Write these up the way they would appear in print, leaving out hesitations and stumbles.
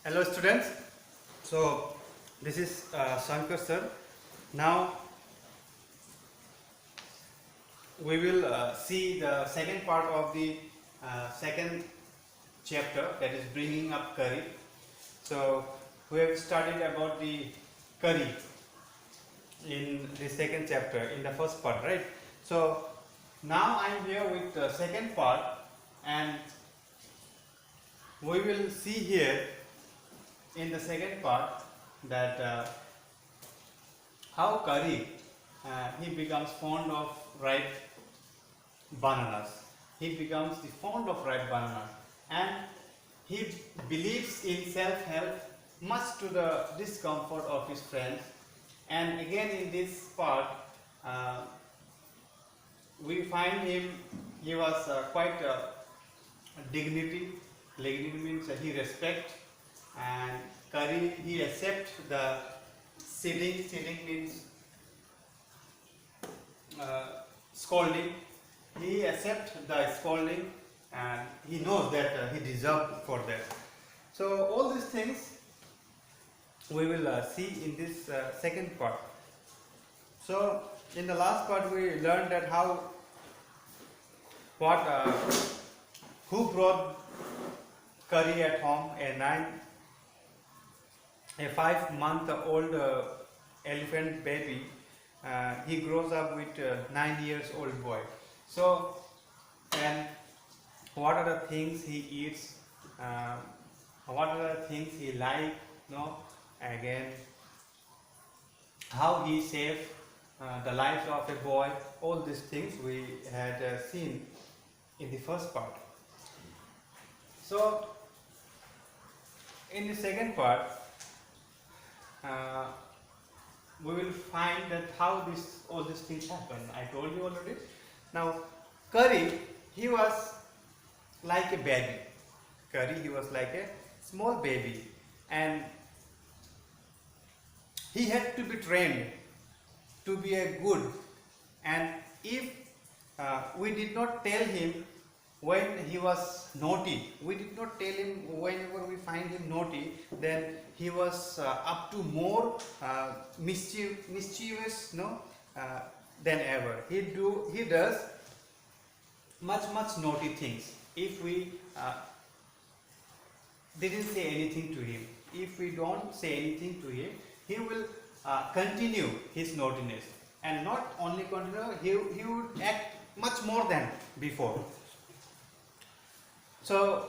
Hello students. So this is Shankar sir. Now we will see the second part of the second chapter, that is bringing up Kari. So we have studied about the Kari in the second chapter, in the first part, right? So now I am here with the second part, and we will see here in the second part that how Kari he becomes fond of ripe bananas. He becomes the fond of ripe bananas, and he believes in self-help much to the discomfort of his friends. And again in this part we find him, he was quite dignity. Dignity means he respect, and Kari he accept the sitting. Sitting means scolding. He accept the scolding, and he knows that he deserved for that. So all these things we will see in this second part. So in the last part we learned that who brought Kari at home, a 5-month-old elephant baby. He grows up with 9 years old boy. So, and what are the things he eats, what are the things he like, again how he saved the life of a boy. All these things we had seen in the first part. So in the second part we will find that how all these things happen. I told you already. Now Kari, he was like a baby. Kari, he was like a small baby, and he had to be trained to be a good. And if we did not tell him when he was naughty, we did not tell him whenever we find him naughty, then he was up to more mischievous than ever. He does much naughty things. If we didn't say anything to him, if we don't say anything to him, he will continue his naughtiness, and not only continue, he would act much more than before. So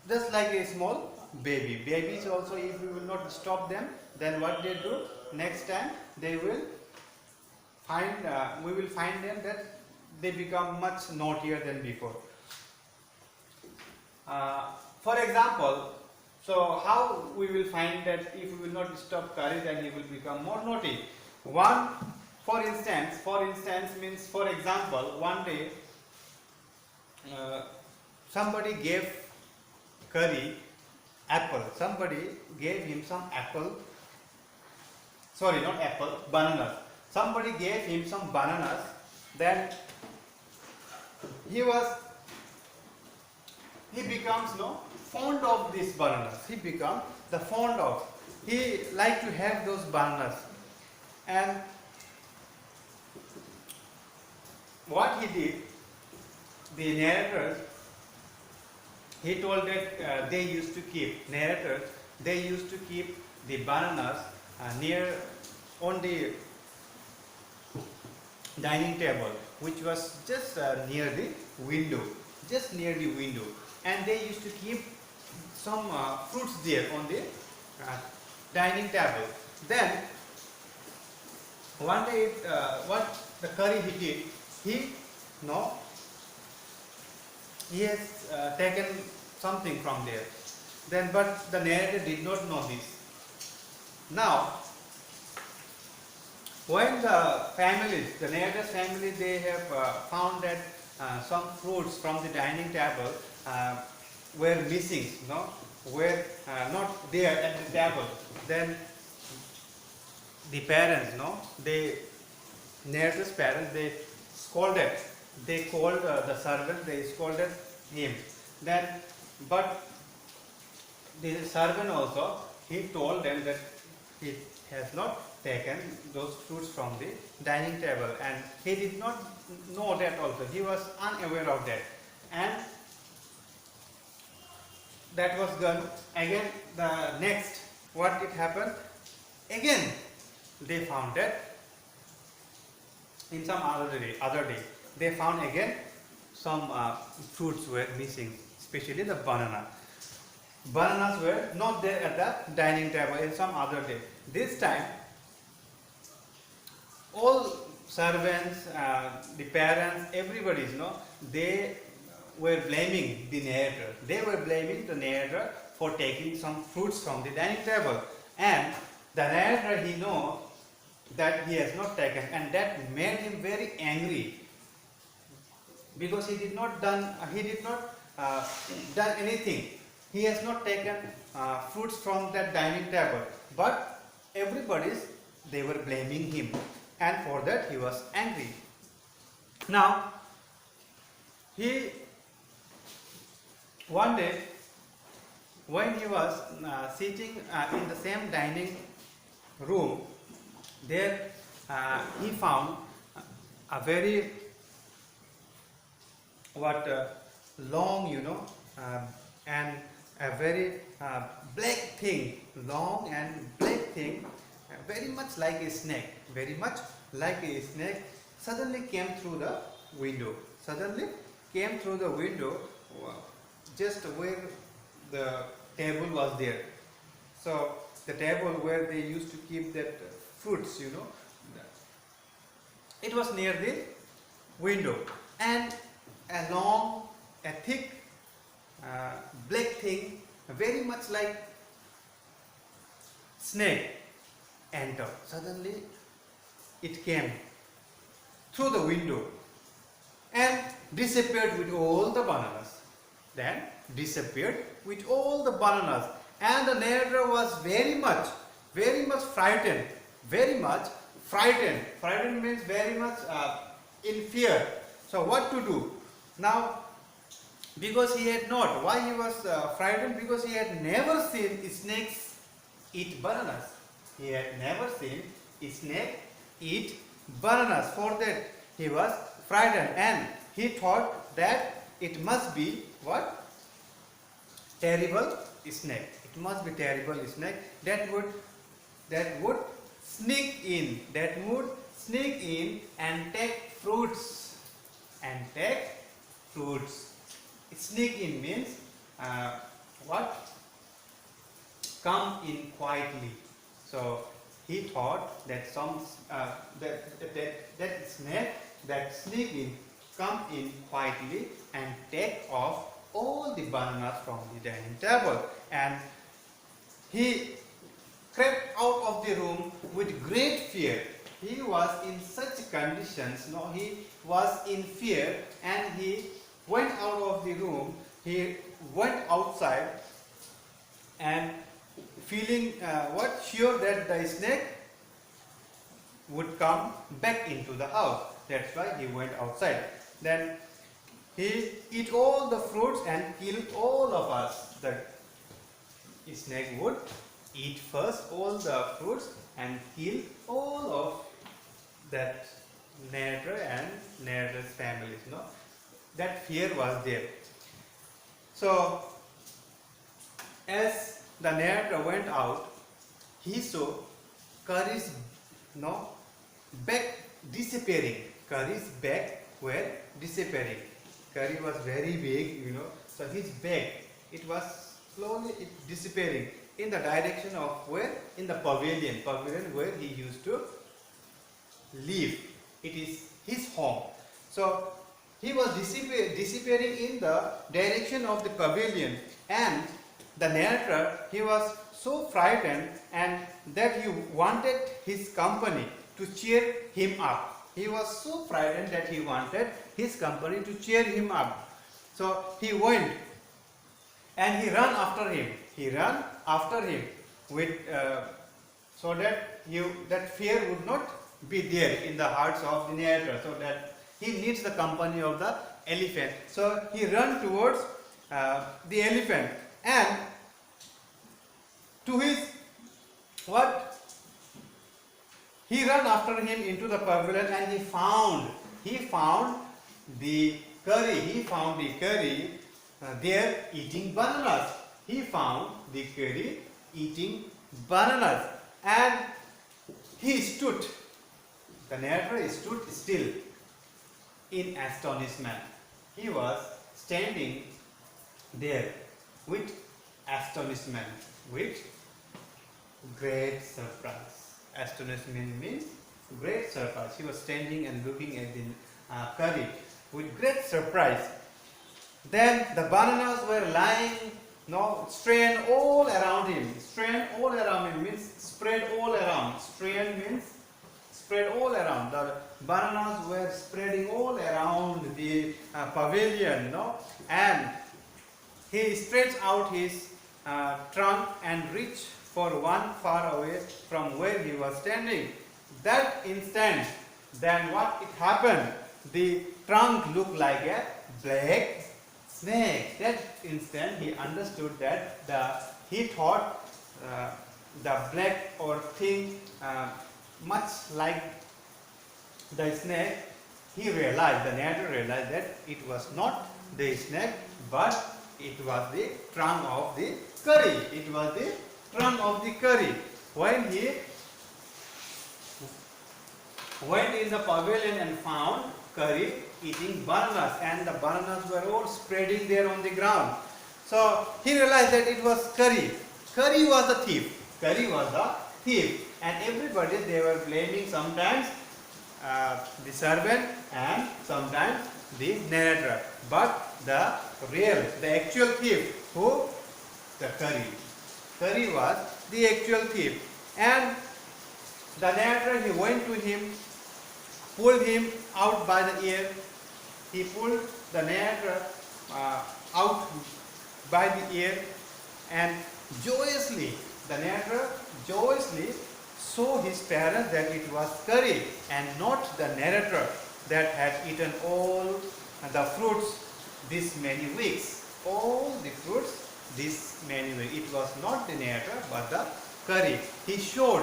just like a small babies also, if we will not stop them, then what they do next time, they will find we will find them that they become much naughtier than before. For example, so how we will find that if we will not stop Kari, then he will become more naughty. For instance means, for example, one day somebody gave Kari apple. Somebody gave him some apple. Sorry, not apple, bananas. Somebody gave him some bananas. Then he becomes fond of these bananas. He like to have those bananas. And what he did, the narrators, he told that they used to keep the bananas on the dining table, which was just near the window, and they used to keep some fruits there on the dining table. Then one day, what the Kari he did, he has taken something from there. Then, but the narrator did not know this. Now, when the narrator's family, they have found that some fruits from the dining table were missing, were not there at the table. Then the parents, narrator's parents, they scolded. They called the servant. They scolded him. Then, but the servant also, he told them that he has not taken those fruits from the dining table, and he did not know that also. He was unaware of that. And that was done. Again, the next, what it happened? Again, they found that in some other day, they found again some fruits were missing, especially the banana. Bananas were not there at the dining table in some other day. This time, all servants, the parents, everybody, they were blaming the narrator. They were blaming the narrator for taking some fruits from the dining table. And the narrator, he knows that he has not taken, and that made him very angry, because he did not done anything. He has not taken fruits from that dining table, but everybody's, they were blaming him, and for that he was angry. Now, one day, when he was sitting in the same dining room, there he found a very long, and a very black thing, long and black thing, very much like a snake, suddenly came through the window. Just where the table was there. So the table where they used to keep that fruits, it was near the window, and a thick black thing, very much like snake, entered. Suddenly it came through the window and disappeared with all the bananas. And the narrator was very much frightened. Frightened means very much in fear. So what to do? Now, because he had not, why he was frightened? Because he had never seen snakes eat bananas. For that he was frightened, and he thought that it must be what? Terrible snake. It must be terrible snake that would sneak in and take fruits. Sneak in means what? Come in quietly. So he thought that that snake that sneak in, come in quietly and take off all the bananas from the dining table. And he crept out of the room with great fear. He was in such conditions, he was in fear, and he went out of the room. He went outside and feeling sure that the snake would come back into the house. That's why he went outside. Then he eat all the fruits and killed all of us. The snake would eat first all the fruits and kill all of that narrator and narrator's families. That fear was there. So as the narrator went out, he saw Kari's back disappearing. Kari's back were disappearing. Kari was very big, so his back, it was slowly disappearing in the direction of where? In the pavilion where he used to live. It is his home. So he was disappearing in the direction of the pavilion, and the narrator, he was so frightened, and that he wanted his company to cheer him up. He was so frightened that he wanted his company to cheer him up. So he went and he ran after him. With so that that fear would not be there in the hearts of the narrator, so that he needs the company of the elephant. So he ran towards the elephant, and to his what? He ran after him into the pavilion and he found the Kari there eating bananas. He found the Kari eating bananas, and the narrator stood still in astonishment. He was standing there with astonishment, with great surprise. Astonishment means great surprise. He was standing and looking at the Kari with great surprise. Then the bananas were lying, strewn all around him. Strewn all around him means spread all around. Strewn means spread all around. The bananas were spreading all around the pavilion, and he stretched out his trunk and reached for one far away from where he was standing. That instant, then what it happened? The trunk looked like a black snake. That instant he understood that he thought the black or thing much like the snake. The narrator realized that it was not the snake, but it was the trunk of the Kari. It was the trunk of the Kari. When he went in the pavilion and found Kari eating bananas, and the bananas were all spreading there on the ground. So he realized that it was Kari. Kari was the thief. And everybody, they were blaming sometimes the servant and sometimes the narrator. But the actual thief, who? The Kari. Kari was the actual thief. And the narrator, he went to him, pulled him out by the ear. He pulled the narrator out by the ear, and the narrator joyously showed his parents that it was Kari and not the narrator that had eaten all the fruits this many weeks. All the fruits this many weeks. It was not the narrator but the Kari. He showed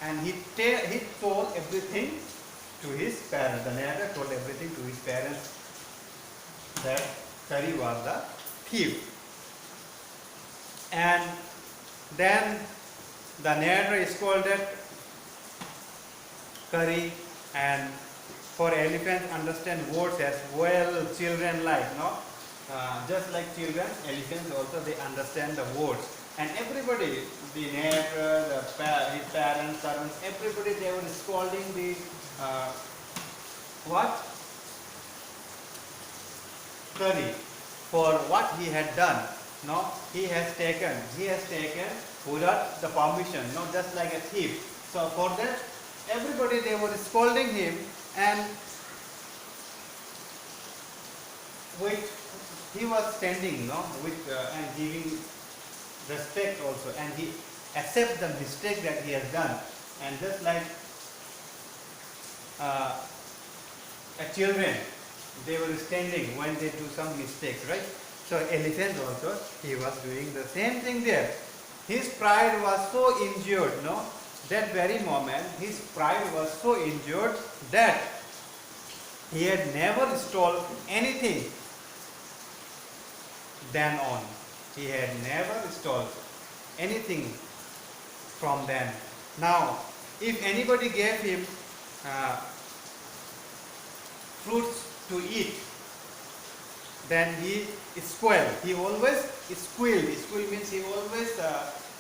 and he told everything to his parents. The narrator told everything to his parents that Kari was the thief. And then the narrator scolded Kari, and for elephants understand words as well children like, just like children, elephants also they understand the words. And everybody, the narrator, his parents, servants, everybody, they were scolding the Kari for what he had done. He has taken without the permission, just like a thief. So for that, everybody, they were scolding him, and he was standing, and giving respect also, and he accepts the mistake that he has done. And just like children, they were standing when they do some mistakes, right? So elephant also, he was doing the same thing there. His pride was so injured, that very moment, his pride was so injured that he had never stolen anything then on. He had never stolen anything from them. Now, if anybody gave him fruits to eat, then he squealed. He always squealed. Squeal means he always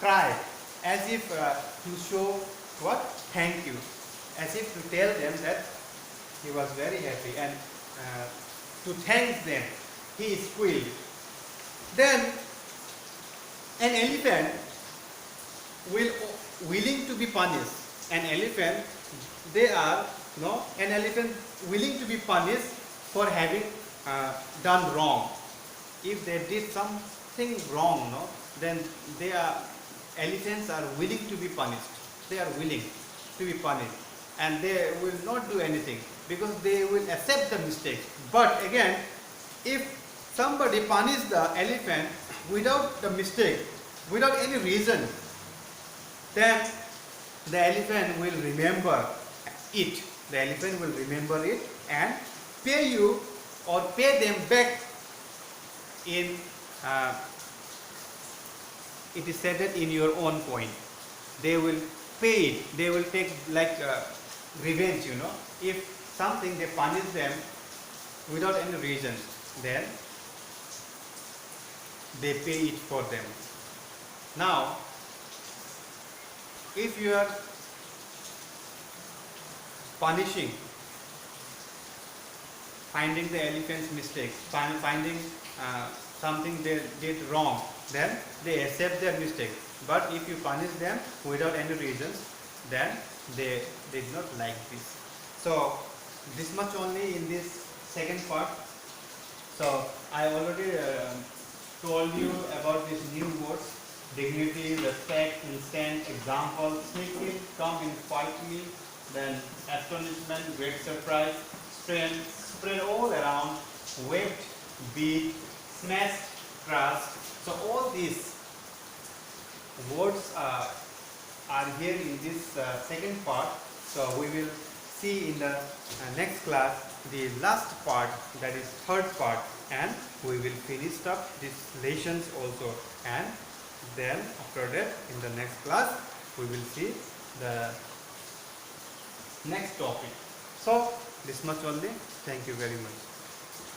cried, as if to show what? Thank you. As if to tell them that he was very happy, and to thank them, he squealed. Then an elephant willing to be punished. An elephant willing to be punished for having done wrong. If they did something wrong, then elephants are willing to be punished. They are willing to be punished, and they will not do anything because they will accept the mistake. But again, if somebody punishes the elephant, without the mistake, without any reason, then the elephant will remember it. The elephant will remember it and pay you or pay them back in, it is said that in your own coin. They will pay it. They will take like revenge, you know. If something they punish them without any reason, then they pay it for them. Now, if you are punishing, finding the elephant's mistake, finding something they did wrong, then they accept their mistake. But if you punish them without any reasons, then they did not like this. So this much only in this second part. So I already told you about these new words: dignity, respect, instant, example, sneaky, come in quietly, then astonishment, great surprise, strength, spread all around, wept, beat, smashed, crushed. So all these words are here in this second part. So we will see in the next class the last part, that is third part, and we will finish up these lessons also, and then after that in the next class we will see the next topic. So this much only. Thank you very much.